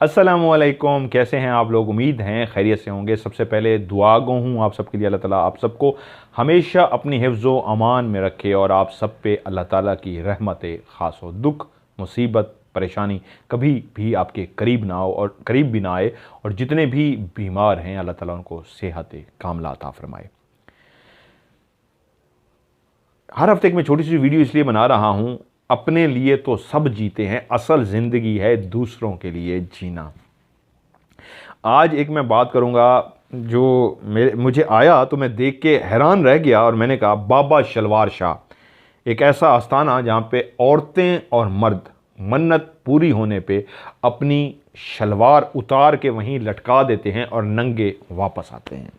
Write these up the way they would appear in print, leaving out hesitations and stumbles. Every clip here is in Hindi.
अस्सलामुअलैकुम, कैसे हैं आप लोग। उम्मीद हैं खैरियत से होंगे। सबसे पहले दुआ गो हूँ आप सबके लिए, अल्लाह ताला आप सबको हमेशा अपनी हिफ्ज़ो अमान में रखे और आप सब पे अल्लाह ताला की रहमत ख़ास हो। दुख, मुसीबत, परेशानी कभी भी आपके करीब ना हो और करीब भी ना आए, और जितने भी बीमार हैं अल्लाह ताला उनको सेहत कामला अता फरमाए। हर हफ्ते एक मैं छोटी सी वीडियो इसलिए बना रहा हूँ, अपने लिए तो सब जीते हैं, असल ज़िंदगी है दूसरों के लिए जीना। आज एक मैं बात करूँगा जो मुझे आया तो मैं देख के हैरान रह गया, और मैंने कहा बाबा शलवार शाह एक ऐसा आस्थाना जहाँ पे औरतें और मर्द मन्नत पूरी होने पे अपनी शलवार उतार के वहीं लटका देते हैं और नंगे वापस आते हैं।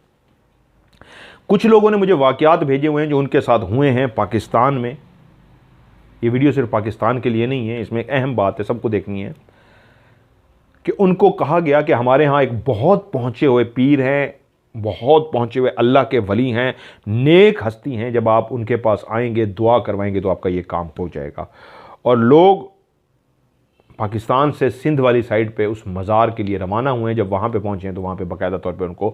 कुछ लोगों ने मुझे वाक़यात भेजे हुए हैं जो उनके साथ हुए हैं पाकिस्तान में। ये वीडियो सिर्फ पाकिस्तान के लिए नहीं है, इसमें एक अहम बात है, सबको देखनी है कि उनको कहा गया कि हमारे यहाँ एक बहुत पहुँचे हुए पीर हैं, बहुत पहुँचे हुए अल्लाह के वली हैं, नेक हस्ती हैं, जब आप उनके पास आएंगे दुआ करवाएंगे तो आपका ये काम हो जाएगा। और लोग पाकिस्तान से सिंध वाली साइड पे उस मज़ार के लिए रवाना हुए हैं। जब वहाँ पे पहुँचे हैं तो वहाँ पे बाकायदा तौर पे उनको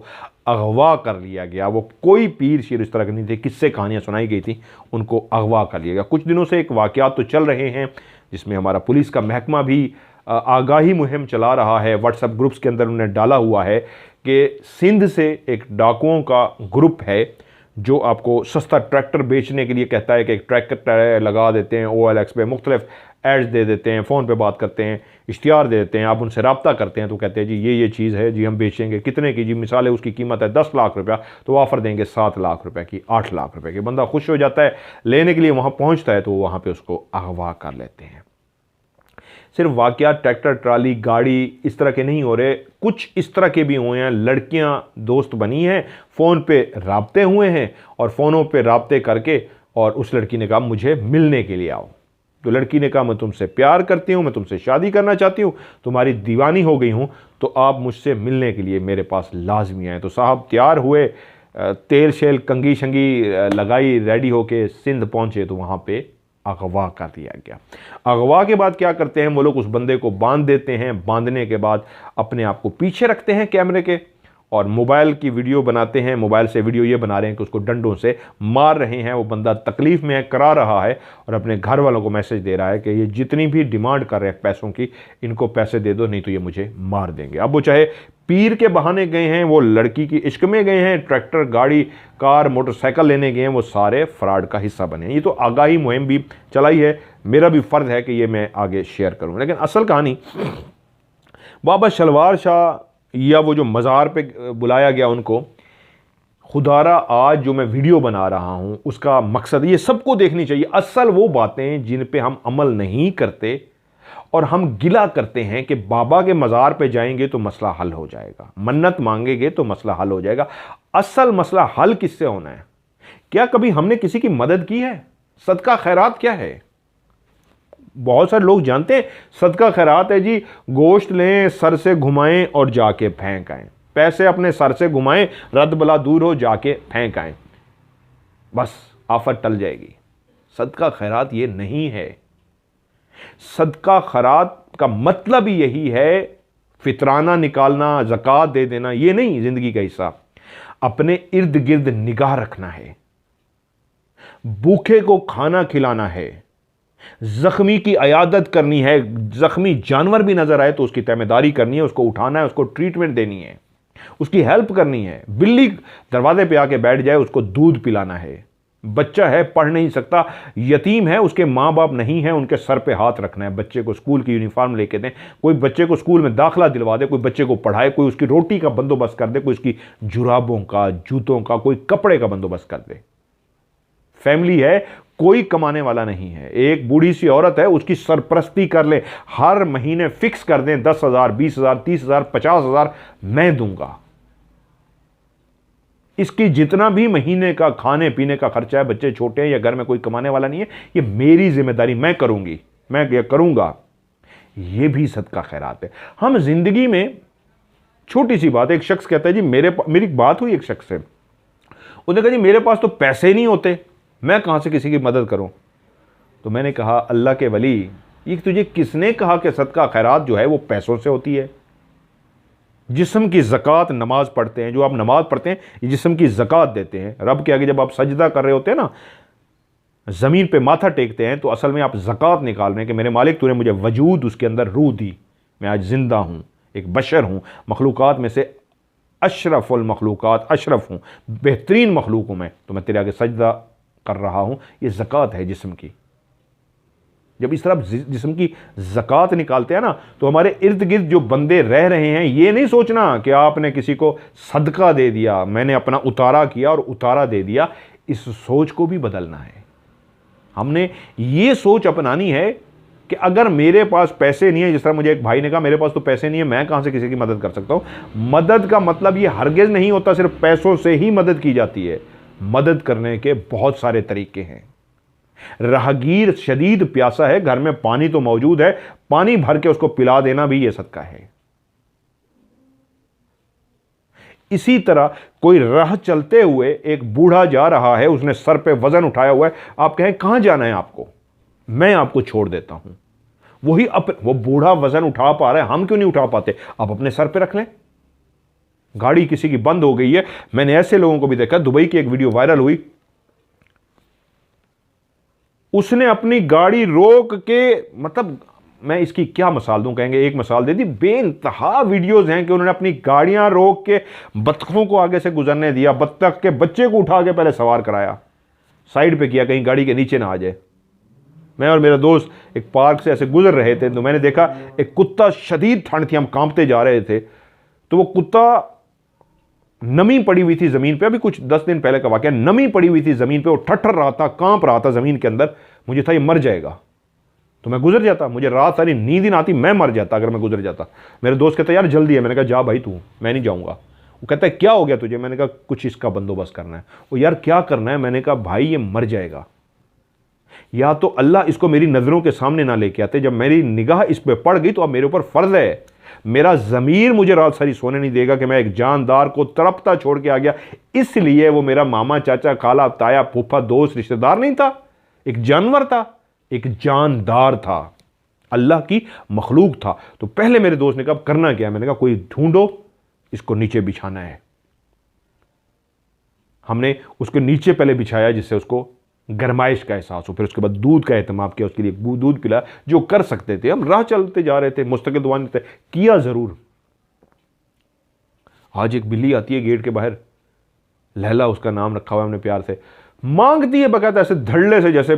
अगवा कर लिया गया। वो कोई पीर शीर इस तरह के नहीं थे, किस्से कहानियाँ सुनाई गई थी, उनको अगवा कर लिया गया। कुछ दिनों से एक वाक़यात तो चल रहे हैं जिसमें हमारा पुलिस का महकमा भी आगाही मुहिम चला रहा है। व्हाट्सएप ग्रुप्स के अंदर उन्होंने डाला हुआ है कि सिंध से एक डाकुओं का ग्रुप है जो आपको सस्ता ट्रैक्टर बेचने के लिए कहता है कि एक ट्रैक्टर लगा देते हैं, OLX पे मुख्तलिफ एड्स दे देते हैं, फ़ोन पे बात करते हैं, इश्तिहार दे देते हैं, आप उनसे रब्ता करते हैं तो कहते हैं जी ये चीज़ है जी हम बेचेंगे, कितने की जी, मिसाल है उसकी कीमत है 10 लाख रुपया, तो ऑफ़र देंगे 7 लाख रुपए की, 8 लाख रुपए की। बंदा खुश हो जाता है, लेने के लिए वहाँ पहुँचता है तो वहाँ पर उसको अगवा कर लेते हैं। सिर्फ वाक़यात ट्रैक्टर, ट्राली, गाड़ी इस तरह के नहीं हो रहे, कुछ इस तरह के भी हुए हैं। लड़कियां दोस्त बनी हैं, फ़ोन पे राब्ते हुए हैं और फ़ोनों पे राब्ते करके और उस लड़की ने कहा मुझे मिलने के लिए आओ। तो लड़की ने कहा मैं तुमसे प्यार करती हूँ, मैं तुमसे शादी करना चाहती हूँ, तुम्हारी दीवानी हो गई हूँ, तो आप मुझसे मिलने के लिए मेरे पास लाजमी आए। तो साहब तैयार हुए, तेल शेल कंगी शंगी लगाई, रेडी होके सिंध पहुँचे तो वहाँ पे अगवा कर दिया गया। अगवा के बाद क्या करते हैं वो लोग, उस बंदे को बांध देते हैं। बांधने के बाद अपने आप को पीछे रखते हैं कैमरे के और मोबाइल की वीडियो बनाते हैं। मोबाइल से वीडियो ये बना रहे हैं कि उसको डंडों से मार रहे हैं। वो बंदा तकलीफ में है, करा रहा है और अपने घर वालों को मैसेज दे रहा है कि ये जितनी भी डिमांड कर रहे हैं पैसों की, इनको पैसे दे दो नहीं तो ये मुझे मार देंगे। अब वो चाहे पीर के बहाने गए हैं, वो लड़की की इश्क में गए हैं, ट्रैक्टर, गाड़ी, कार, मोटरसाइकिल लेने गए हैं, वो सारे फ्रॉड का हिस्सा बने हैं। ये तो आगाही मुहिम भी चलाई है, मेरा भी फ़र्ज़ है कि ये मैं आगे शेयर करूँ। लेकिन असल कहानी बाबा शलवार शाह या वो जो मज़ार पे बुलाया गया उनको, खुदारा आज जो मैं वीडियो बना रहा हूँ उसका मकसद ये सबको देखनी चाहिए। असल वो बातें जिन पे हम अमल नहीं करते और हम गिला करते हैं कि बाबा के मज़ार पे जाएंगे तो मसला हल हो जाएगा, मन्नत मांगेंगे तो मसला हल हो जाएगा। असल मसला हल किससे होना है? क्या कभी हमने किसी की मदद की है? सदका खैरात क्या है? बहुत सारे लोग जानते हैं सदका खैरात है जी, गोश्त लें, सर से घुमाएं और जाके फेंक आएं, पैसे अपने सर से घुमाएं, रद्द बला दूर हो, जाके फेंक आएं, बस आफत टल जाएगी। सदका खैरात ये नहीं है। सदका खैरात का मतलब ही यही है, फितराना निकालना, ज़कात दे देना, ये नहीं ज़िंदगी का हिस्सा। अपने इर्द गिर्द निगाह रखना है, भूखे को खाना खिलाना है, जख्मी की अयादत करनी है, जख्मी जानवर भी नजर आए तो उसकी तैमेदारी करनी है, उसको उठाना है, उसको ट्रीटमेंट देनी है, उसकी हेल्प करनी है। बिल्ली दरवाजे पे आके बैठ जाए उसको दूध पिलाना है। बच्चा है, पढ़ नहीं सकता, यतीम है, उसके माँ बाप नहीं है, उनके सर पे हाथ रखना है। बच्चे को स्कूल की यूनिफॉर्म लेके दें, कोई बच्चे को स्कूल में दाखिला दिलवा दे, कोई बच्चे को पढ़ाए, कोई उसकी रोटी का बंदोबस्त कर दे, कोई उसकी जुराबों का, जूतों का, कोई कपड़े का बंदोबस्त कर दे। फैमिली है, कोई कमाने वाला नहीं है, एक बूढ़ी सी औरत है, उसकी सरपरस्ती कर ले, हर महीने फिक्स कर दें 10,000, 20,000, 30,000, 50,000 मैं दूंगा। इसकी जितना भी महीने का खाने पीने का खर्चा है, बच्चे छोटे हैं या घर में कोई कमाने वाला नहीं है, ये मेरी जिम्मेदारी, मैं करूंगी, मैं ये करूंगा। ये भी सदका खैरात है। हम जिंदगी में छोटी सी बात, एक शख्स कहता है जी मेरी बात हुई एक शख्स से, उसने कहा जी मेरे पास तो पैसे नहीं होते, मैं कहां से किसी की मदद करूं? तो मैंने कहा अल्लाह के वली, ये तुझे किसने कहा कि सदका खैरात जो है वो पैसों से होती है? जिस्म की ज़कात नमाज पढ़ते हैं, जो आप नमाज पढ़ते हैं ये जिस्म की ज़कात देते हैं। रब के आगे जब आप सजदा कर रहे होते हैं ना, ज़मीन पे माथा टेकते हैं, तो असल में आप ज़कात निकाल रहे हैं कि मेरे मालिक तूने मुझे वजूद, उसके अंदर रूह दी, मैं आज ज़िंदा हूँ, एक बशर हूँ, मखलूक़ात में से अशरफुल मखलूक़ात, अशरफ हूँ, बेहतरीन मखलूक हूँ मैं, तो मैं तेरे आगे सजदा कर रहा हूँ। ये ज़कात है जिस्म की। जब इस तरह जिस्म की ज़कात निकालते हैं ना, तो हमारे इर्द गिर्द जो बंदे रह रहे हैं, ये नहीं सोचना कि आपने किसी को सदका दे दिया, मैंने अपना उतारा किया और उतारा दे दिया। इस सोच को भी बदलना है। हमने ये सोच अपनानी है कि अगर मेरे पास पैसे नहीं है, जिस तरह मुझे एक भाई ने कहा मेरे पास तो पैसे नहीं है, मैं कहाँ से किसी की मदद कर सकता हूँ। मदद का मतलब ये हरगिज़ नहीं होता सिर्फ पैसों से ही मदद की जाती है। मदद करने के बहुत सारे तरीके हैं। राहगीर शदीद प्यासा है, घर में पानी तो मौजूद है, पानी भर के उसको पिला देना भी ये सदका है। इसी तरह कोई राह चलते हुए एक बूढ़ा जा रहा है, उसने सर पे वजन उठाया हुआ है, आप कहें कहां जाना है आपको, मैं आपको छोड़ देता हूं। वो बूढ़ा वजन उठा पा रहा है, हम क्यों नहीं उठा पाते? आप अपने सर पे रख लें। गाड़ी किसी की बंद हो गई है, मैंने ऐसे लोगों को भी देखा। दुबई की एक वीडियो वायरल हुई, उसने अपनी गाड़ी रोक के, मतलब मैं इसकी क्या मिसाल दूं, कहेंगे एक मिसाल दे दी, बेइंतहा वीडियोस हैं कि उन्होंने अपनी गाड़ियां रोक के बत्तखों को आगे से गुजरने दिया, बत्तख के बच्चे को उठा के पहले सवार कराया, साइड पे किया कहीं गाड़ी के नीचे ना आ जाए। मैं और मेरा दोस्त एक पार्क से ऐसे गुजर रहे थे, तो मैंने देखा एक कुत्ता, शदीद ठंड थी, हम कांपते जा रहे थे, तो वो कुत्ता नमी पड़ी हुई थी ज़मीन पे, अभी कुछ 10 दिन पहले का वाक़या, नमी पड़ी हुई थी ज़मीन पे, वो ठठर रहा था, कांप रहा था ज़मीन के अंदर। मुझे था ये मर जाएगा, तो मैं गुजर जाता, मुझे रात सारी नींद ही ना आती, मैं मर जाता अगर मैं गुजर जाता। मेरे दोस्त कहता यार जल्दी है, मैंने कहा जा भाई तू, मैं नहीं जाऊँगा। वो कहता है क्या हो गया तुझे? मैंने कहा कुछ इसका बंदोबस्त करना है। वो यार क्या करना है? मैंने कहा भाई ये मर जाएगा, या तो अल्लाह इसको मेरी नज़रों के सामने ना लेके आते, जब मेरी निगाह इस पर पड़ गई तो अब मेरे ऊपर फ़र्ज़ है, मेरा ज़मीर मुझे रात सारी सोने नहीं देगा कि मैं एक जानदार को तड़पता छोड़ के आ गया। इसलिए वो मेरा मामा, चाचा, खाला, ताया, फूफा, दोस्त, रिश्तेदार नहीं था, एक जानवर था, एक जानदार था, अल्लाह की मखलूक था। तो पहले मेरे दोस्त ने कहा करना क्या? मैंने कहा कोई ढूंढो, इसको नीचे बिछाना है। हमने उसको नीचे पहले बिछाया जिससे उसको गरमाइश का एहसास हो, फिर उसके बाद दूध का एहतमाम किया, उसके लिए दूध पिला, जो कर सकते थे। हम राह चलते जा रहे थे, मुस्तकिल दुआ नहीं थे, किया ज़रूर। आज एक बिल्ली आती है गेट के बाहर, लैला उसका नाम रखा हुआ है हमने प्यार से, मांगती है बकायदा ऐसे धड़ल्ले से, जैसे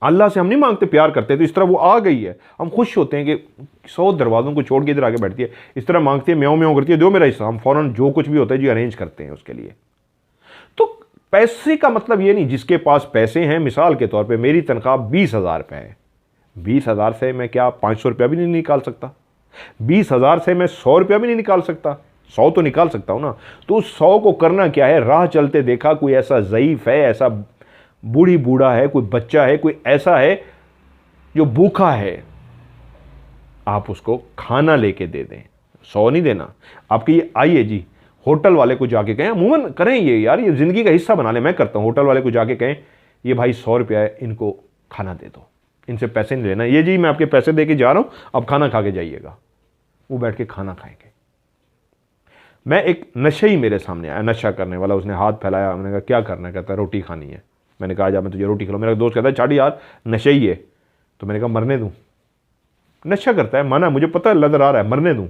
अल्लाह से हम नहीं मांगते, प्यार करते, तो इस तरह वो आ गई है। हम खुश होते हैं कि 100 दरवाज़ों को छोड़ के इधर आके बैठती है, इस तरह मांगती है, म्याऊं म्याऊं करती है, दो मेरा हिस्सा। हम फ़ौरन जो कुछ भी होता है जी अरेंज करते हैं उसके लिए। तो पैसे का मतलब ये नहीं, जिसके पास पैसे हैं, मिसाल के तौर पे मेरी तनख्वाह 20,000 रुपये है, 20,000 से मैं क्या 500 रुपया भी नहीं निकाल सकता? 20,000 से मैं 100 रुपया भी नहीं निकाल सकता? 100 तो निकाल सकता हूँ ना। तो उस 100 को करना क्या है? राह चलते देखा कोई ऐसा ज़ईफ़ है, ऐसा बूढ़ी बूढ़ा है, कोई बच्चा है, कोई ऐसा है जो भूखा है, आप उसको खाना लेके दे दें। 100 नहीं देना आपकी, ये आइए जी होटल वाले को जाके कहें, अमूमन करें ये, यार ये ज़िंदगी का हिस्सा बना लें, मैं करता हूँ। होटल वाले को जाके कहें ये भाई 100 रुपया है, इनको खाना दे दो, इनसे पैसे नहीं लेना, ये जी मैं आपके पैसे दे के जा रहा हूँ, अब खाना खा के जाइएगा। वो बैठ के खाना खाएंगे। मैं एक नशे ही मेरे सामने आया, नशा करने वाला, उसने हाथ फैलाया, मैंने कहा क्या करना है? कहता है रोटी खानी है। मैंने कहा जा मैं तुझे रोटी खिलाऊं। मेरा दोस्त कहता है छाड़ी यार नशे ही है। तो मैंने कहा मरने दूं? नशा करता है, माना, मुझे पता है लदर आ रहा है, मरने दूं?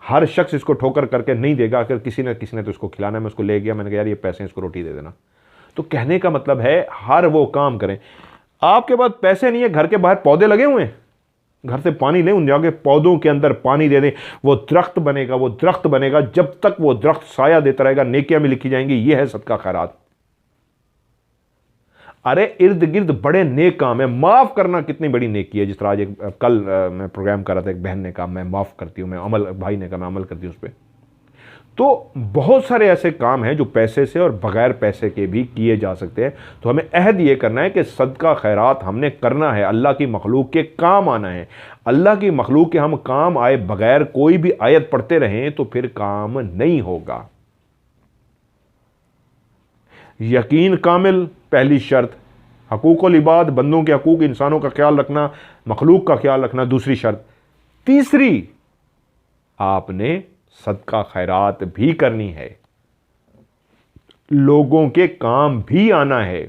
हर शख्स इसको ठोकर करके नहीं देगा, अगर किसी ने तो इसको खिलाना है। मैं उसको ले गया, मैंने कहा यार ये पैसे, इसको रोटी दे देना। तो कहने का मतलब है हर वो काम करें। आपके पास पैसे नहीं है, घर के बाहर पौधे लगे हुए हैं, घर से पानी लें, उन जाके पौधों के अंदर पानी दे दें, वो दरख्त बनेगा, वो दरख्त बनेगा। जब तक वो दरख्त साया देता रहेगा, नेकियां भी लिखी जाएंगी। ये है सदका खैरात। अरे इर्द गिर्द बड़े नेक काम है, माफ करना कितनी बड़ी नेकी है। जिस तरह आज कल मैं प्रोग्राम कर रहा था, एक बहन ने कहा मैं माफ करती हूं, मैं अमल, भाई ने कहा मैं अमल करती हूं उस पर। तो बहुत सारे ऐसे काम हैं जो पैसे से और बगैर पैसे के भी किए जा सकते हैं। तो हमें अहद ये करना है कि सदका खैरात हमने करना है, अल्लाह की मखलूक के काम आना है। अल्लाह की मखलूक के हम काम आए बगैर कोई भी आयत पढ़ते रहें तो फिर काम नहीं होगा। यकीन कामिल पहली शर्त, हकूक़ुल इबाद, बंदों के हकूक़, इंसानों का ख्याल रखना, मखलूक का ख्याल रखना दूसरी शर्त। तीसरी, आपने सदका खैरात भी करनी है, लोगों के काम भी आना है।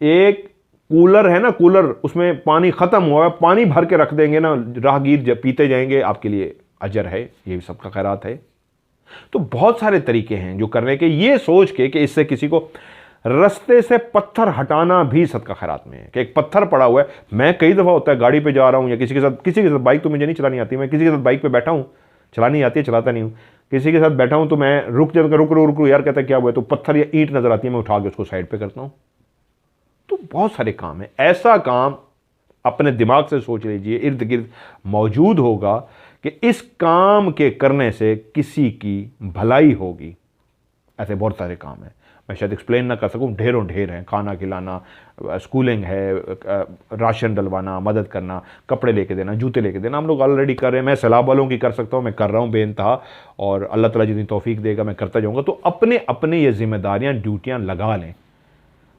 एक कूलर है ना, कूलर, उसमें पानी खत्म हुआ है, पानी भर के रख देंगे ना, राहगीर जब पीते जाएंगे, आपके लिए अजर है, ये भी सबका खैरात है। तो बहुत सारे तरीके हैं जो करने के, ये सोच के कि इससे किसी को रास्ते से पत्थर हटाना भी सदका खैरात में है। कि एक पत्थर पड़ा हुआ है, मैं कई दफ़ा होता है गाड़ी पे जा रहा हूँ या किसी के साथ बाइक तो मुझे नहीं चलानी आती, मैं किसी के साथ बाइक पे बैठा हूँ, चलानी आती है, चलाता नहीं हूँ, किसी के साथ बैठा हूँ तो मैं रुक यार, कहता है क्या हुआ, तो पत्थर या ईंट नजर आती है, मैं उठा के उसको साइड पे करता हूँ। तो बहुत सारे काम है, ऐसा काम अपने दिमाग से सोच लीजिए इर्द गिर्द मौजूद होगा कि इस काम के करने से किसी की भलाई होगी। ऐसे बहुत सारे काम हैं, मैं शायद एक्सप्लेन ना कर सकूं, ढेरों ढेर हैं। खाना खिलाना, स्कूलिंग है, राशन डलवाना, मदद करना, कपड़े लेके देना, जूते लेके देना, हम लोग ऑलरेडी कर रहे हैं। मैं सलाह वालों की कर सकता हूं, मैं कर रहा हूं बेइंतहा, और अल्लाह ताला जितनी तौफीक देगा मैं करता जाऊंगा। तो अपने अपने ये जिम्मेदारियां, ड्यूटियां लगा लें।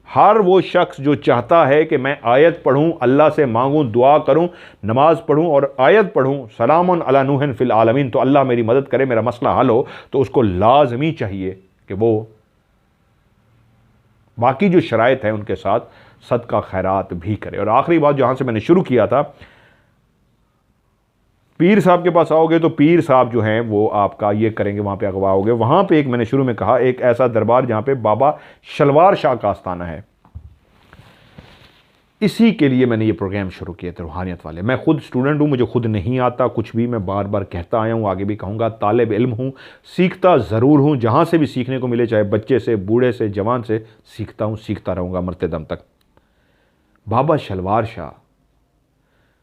हर वो शख्स जो चाहता है कि मैं आयत पढ़ूं, अल्लाह से मांगूं, दुआ करूं, नमाज पढ़ूं और आयत पढ़ूं, सलामुन अला नूहन फिल आलमीन, तो अल्लाह मेरी मदद करे, मेरा मसला हल हो, तो उसको लाजमी चाहिए कि वो बाकी जो शराइत है उनके साथ सदका खैरात भी करे। और आखिरी बात जहां से मैंने शुरू किया था, पीर साहब के पास आओगे तो पीर साहब जो हैं वो आपका ये करेंगे, वहां पे अगवा होगे। वहां पे एक मैंने शुरू में कहा, एक ऐसा दरबार जहां पे बाबा शलवार शाह का आस्थाना है, इसी के लिए मैंने ये प्रोग्राम शुरू किए थे, रूहानियत वाले। मैं खुद स्टूडेंट हूँ, मुझे खुद नहीं आता कुछ भी, मैं बार बार कहता आया हूँ, आगे भी कहूँगा, तालिब इल्म हूँ, सीखता ज़रूर हूँ, जहाँ से भी सीखने को मिले, चाहे बच्चे से, बूढ़े से, जवान से, सीखता हूँ, सीखता रहूँगा मरते दम तक। बाबा शलवार शाह,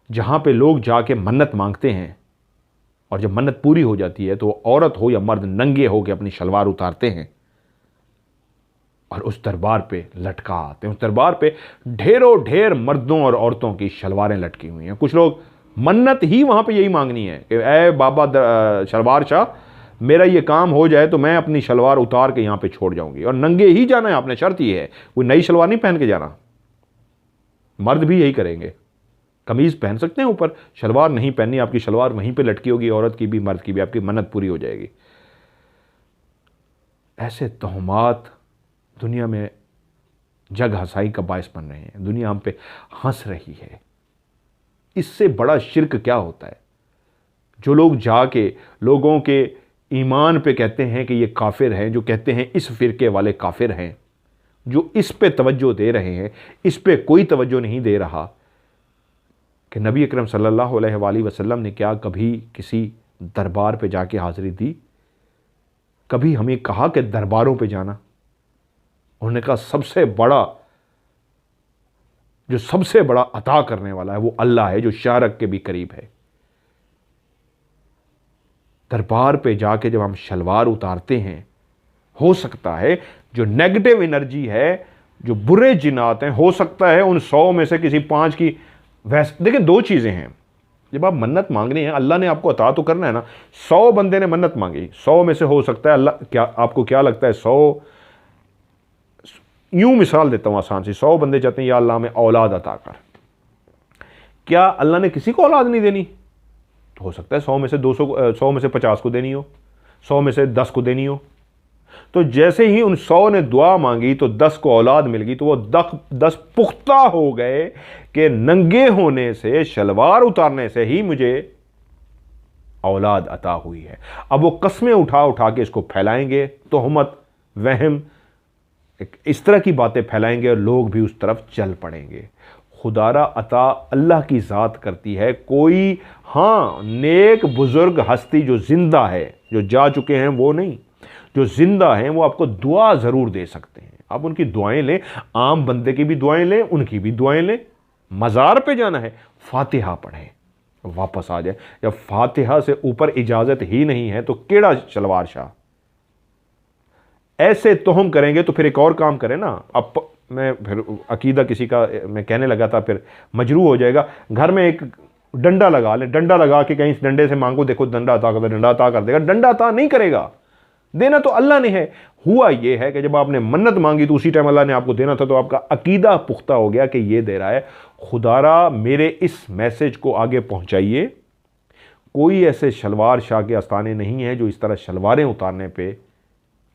जहाँ पे लोग जाके मन्नत मांगते हैं और जब मन्नत पूरी हो जाती है तो औरत हो या मर्द नंगे हो के अपनी शलवार उतारते हैं और उस दरबार पे लटका आते हैं। उस दरबार पे ढेरों ढेर मर्दों और औरतों की शलवारें लटकी हुई हैं। कुछ लोग मन्नत ही वहां पे यही मांगनी है कि ऐ बाबा शलवार शाह, मेरा ये काम हो जाए तो मैं अपनी शलवार उतार के यहाँ पे छोड़ जाऊंगी, और नंगे ही जाना है आपने, शर्त ये है, कोई नई शलवार नहीं पहन के जाना। मर्द भी यही करेंगे, कमीज पहन सकते हैं ऊपर, शलवार नहीं पहननी, आपकी शलवार वहीं पे लटकी होगी, औरत की भी मर्द की भी, आपकी मन्नत पूरी हो जाएगी। ऐसे तोहमात दुनिया में जग हंसाई का बायस बन रहे हैं, दुनिया हम पे हंस रही है। इससे बड़ा शिर्क क्या होता है? जो लोग जाके लोगों के ईमान पे कहते हैं कि ये काफिर हैं, जो कहते हैं इस फिरके वाले काफिर हैं, जो इस पे तवज्जो दे रहे हैं, इस पे कोई तवज्जो नहीं दे रहा कि नबी अकरम सल्लल्लाहु अलैहि वसल्लम ने क्या कभी किसी दरबार पे जाके हाजिरी दी? कभी हमें कहा कि दरबारों पे जाना? उन्होंने कहा सबसे बड़ा अता करने वाला है वो अल्लाह है, जो शारक के भी करीब है। दरबार पे जाके जब हम शलवार उतारते हैं, हो सकता है जो नेगेटिव एनर्जी है, जो बुरे जिन्नात हैं, हो सकता है उन 100 में से किसी 5 की वैसे। देखिए, 2 चीजें हैं, जब आप मन्नत मांगनी है, अल्लाह ने आपको अता तो करना है ना। 100 बंदे ने मन्नत मांगी, 100 में से हो सकता है अल्लाह, क्या आपको क्या लगता है 100, यूं मिसाल देता हूं आसान सी, 100 बंदे चाहते हैं या अल्लाह में औलाद अता कर, क्या अल्लाह ने किसी को औलाद नहीं देनी? तो हो सकता है 100 में से 200, 100 में से 50 को देनी हो, 100 में से 10 को देनी हो। तो जैसे ही उन 100 ने दुआ मांगी तो 10 को औलाद मिल गई, तो वो 10 पुख्ता हो गए कि नंगे होने से, शलवार उतारने से ही मुझे औलाद अता हुई है। अब वो कस्में उठा उठा के इसको फैलाएंगे, तोहमत, वहम, इस तरह की बातें फैलाएंगे और लोग भी उस तरफ चल पड़ेंगे। खुदारा अता अल्लाह की ज़ात करती है। कोई हाँ नेक बुजुर्ग हस्ती जो जिंदा है, जो जा चुके हैं वो नहीं, जो जिंदा हैं वो आपको दुआ ज़रूर दे सकते हैं। आप उनकी दुआएं लें, आम बंदे की भी दुआएं लें, उनकी भी दुआएं लें। मज़ार पे जाना है, फातिहा पढ़ें, वापस आ जाए। जब फातिहा से ऊपर इजाज़त ही नहीं है तो केड़ा शलवार शाह? ऐसे तोहम करेंगे तो फिर एक और काम करें ना। अब मैं फिर अकीदा किसी का मैं कहने लगा था, फिर मजरू हो जाएगा। घर में एक डंडा लगा ले, डंडा लगा के कहीं इस डंडे से मांगो, देखो डंडा अता कर, डंडा अता कर देगा। डंडा अता नहीं करेगा, देना तो अल्लाह ने है। हुआ यह है कि जब आपने मन्नत मांगी तो उसी टाइम अल्लाह ने आपको देना था, तो आपका अकीदा पुख्ता हो गया कि ये दे रहा है। खुदारा मेरे इस मैसेज को आगे पहुंचाइए। कोई ऐसे शलवार शाह के आस्थाने नहीं हैं जो इस तरह शलवारें उतारने पे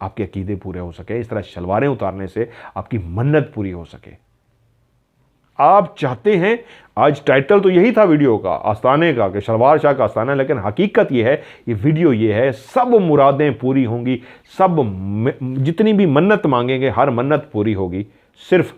आपके अकीदे पूरे हो सके, इस तरह शलवारें उतारने से आपकी मन्नत पूरी हो सके। आप चाहते हैं, आज टाइटल तो यही था वीडियो का, आस्थाने का, कि शलवार शाह का आस्थाना, लेकिन हकीकत यह है, ये वीडियो ये है, सब मुरादें पूरी होंगी, सब जितनी भी मन्नत मांगेंगे हर मन्नत पूरी होगी। सिर्फ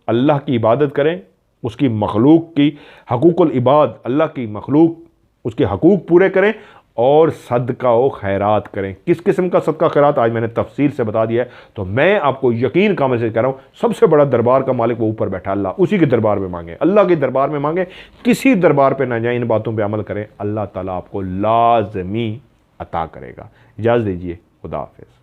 अल्लाह की इबादत करें, उसकी मखलूक की हकूकुल इबाद, अल्लाह की मखलूक उसके हकूक पूरे करें और सदका व खैरात करें। किस किस्म का सदका खैरात आज मैंने तफसील से बता दिया है। तो मैं आपको यकीन कामिल से कह रहा हूँ, सबसे बड़ा दरबार का मालिक वो ऊपर बैठा अल्लाह, उसी के दरबार में मांगे, अल्लाह के दरबार में मांगे, किसी दरबार पे ना जाए, इन बातों पे अमल करें, अल्लाह ताला आपको लाजमी अता करेगा। इजाज़त दीजिए, खुदा हाफिज़।